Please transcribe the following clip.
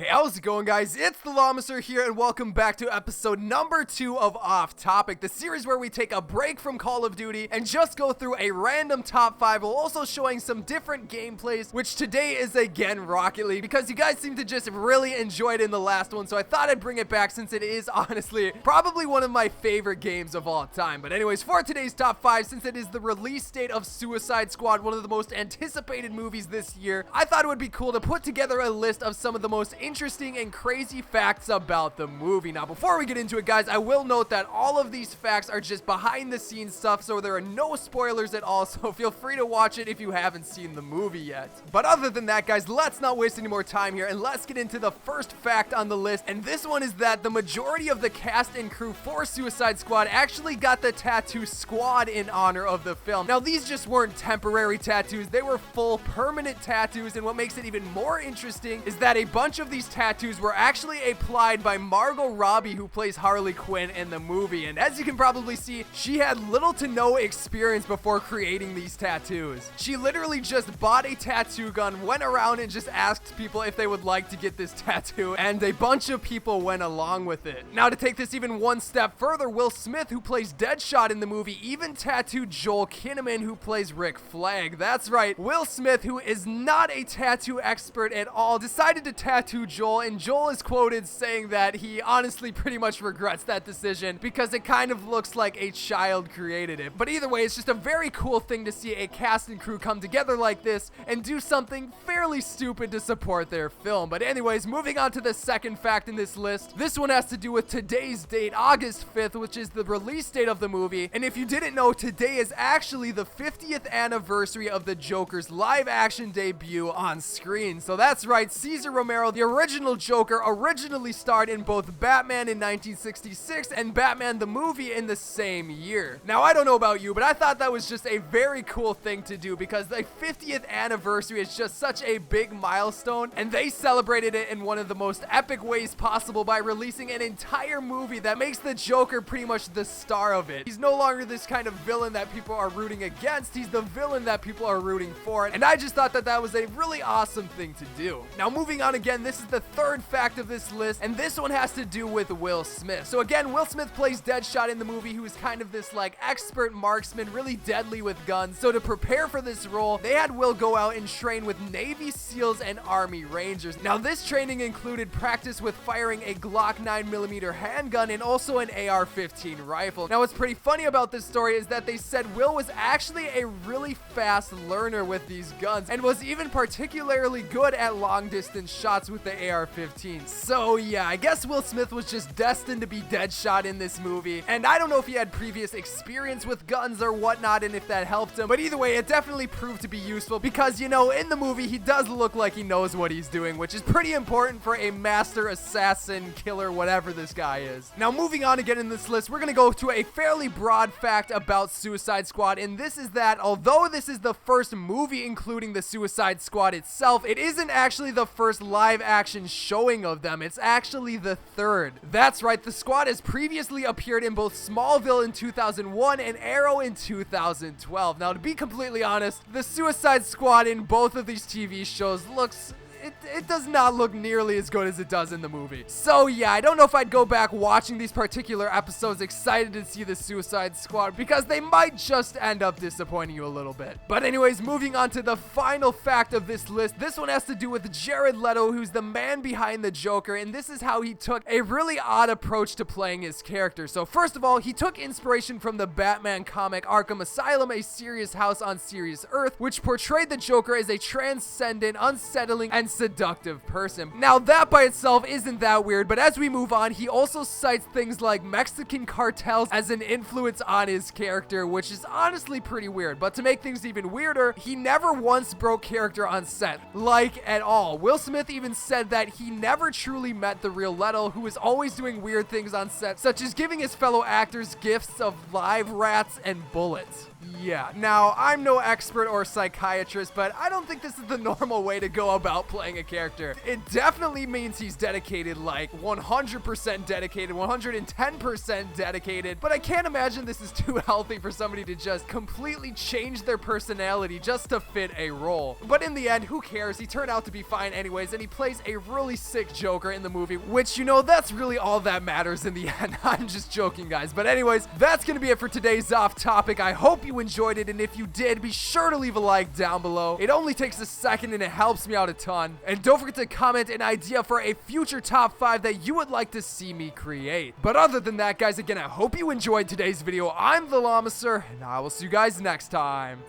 Hey, how's it going, guys? It's the Lawmaster here, and welcome back to episode number 2 of Off Topic, the series where we take a break from Call of Duty and just go through a random top 5 while also showing some different gameplays, which today is again Rocket League, because you guys seem to just really enjoy it in the last one, so I thought I'd bring it back since it is honestly probably one of my favorite games of all time. But anyways, for today's top 5, since it is the release date of Suicide Squad, one of the most anticipated movies this year, I thought it would be cool to put together a list of some of the most interesting and crazy facts about the movie. Now, before we get into it, guys, I will note that all of these facts are just behind the scenes stuff, so there are no spoilers at all, so feel free to watch it if you haven't seen the movie yet. But other than that, guys, let's not waste any more time here, and let's get into the first fact on the list, and this one is that the majority of the cast and crew for Suicide Squad actually got the tattoo Squad in honor of the film. Now, these just weren't temporary tattoos, they were full permanent tattoos, and what makes it even more interesting is that a bunch of these tattoos were actually applied by Margot Robbie, who plays Harley Quinn in the movie. And as you can probably see, she had little to no experience before creating these tattoos. She literally just bought a tattoo gun, went around and just asked people if they would like to get this tattoo, and a bunch of people went along with it. Now, to take this even one step further, Will Smith, who plays Deadshot in the movie, even tattooed Joel Kinnaman, who plays Rick Flag. That's right, Will Smith, who is not a tattoo expert at all, decided to tattoo Joel, and Joel is quoted saying that he honestly pretty much regrets that decision because it kind of looks like a child created it. But either way, it's just a very cool thing to see a cast and crew come together like this and do something fairly stupid to support their film. But anyways, moving on to the second fact in this list. This one has to do with today's date, August 5th, which is the release date of the movie. And if you didn't know, today is actually the 50th anniversary of the Joker's live action debut on screen. So that's right, Cesar Romero, the original Joker, originally starred in both Batman in 1966 and Batman the movie in the same year. Now, I don't know about you, but I thought that was just a very cool thing to do because the 50th anniversary is just such a big milestone, and they celebrated it in one of the most epic ways possible by releasing an entire movie that makes the Joker pretty much the star of it. He's no longer this kind of villain that people are rooting against, he's the villain that people are rooting for, and I just thought that that was a really awesome thing to do. Now, moving on again, this is the third fact of this list, and this one has to do with Will Smith. So again, Will Smith plays Deadshot in the movie, who is kind of this like expert marksman, really deadly with guns. So to prepare for this role, they had Will go out and train with Navy SEALs and Army Rangers. Now, this training included practice with firing a Glock 9mm handgun and also an AR-15 rifle. Now, what's pretty funny about this story is that they said Will was actually a really fast learner with these guns and was even particularly good at long distance shots with the AR-15. So yeah, I guess Will Smith was just destined to be Deadshot in this movie, and I don't know if he had previous experience with guns or whatnot and if that helped him, but either way, it definitely proved to be useful because, you know, in the movie, he does look like he knows what he's doing, which is pretty important for a master assassin, killer, whatever this guy is. Now, moving on again in this list, we're gonna go to a fairly broad fact about Suicide Squad, and this is that although this is the first movie including the Suicide Squad itself, it isn't actually the first live action showing of them. It's actually the third. That's right, the squad has previously appeared in both Smallville in 2001 and Arrow in 2012. Now, to be completely honest, the Suicide Squad in both of these TV shows looks... It does not look nearly as good as it does in the movie. So yeah, I don't know if I'd go back watching these particular episodes excited to see the Suicide Squad because they might just end up disappointing you a little bit. But anyways, moving on to the final fact of this list. This one has to do with Jared Leto, who's the man behind the Joker, and this is how he took a really odd approach to playing his character. So first of all, he took inspiration from the Batman comic Arkham Asylum, A Serious House on Serious Earth, which portrayed the Joker as a transcendent, unsettling, and seductive person. Now, that by itself isn't that weird, but as we move on, he also cites things like Mexican cartels as an influence on his character, which is honestly pretty weird. But to make things even weirder, he never once broke character on set, like at all. Will Smith even said that he never truly met the real Leto, who was always doing weird things on set, such as giving his fellow actors gifts of live rats and bullets. Yeah, now, I'm no expert or psychiatrist, but I don't think this is the normal way to go about playing playing a character. It definitely means he's dedicated, like 100% dedicated, 110% dedicated, but I can't imagine this is too healthy for somebody to just completely change their personality just to fit a role. But in the end, who cares? He turned out to be fine anyways, and he plays a really sick Joker in the movie, which, you know, that's really all that matters in the end. I'm just joking, guys. But anyways, that's gonna be it for today's Off Topic. I hope you enjoyed it, and if you did, be sure to leave a like down below. It only takes a second, and it helps me out a ton. And don't forget to comment an idea for a future top 5 that you would like to see me create. But other than that, guys, again, I hope you enjoyed today's video. I'm the Llama Sir, and I will see you guys next time.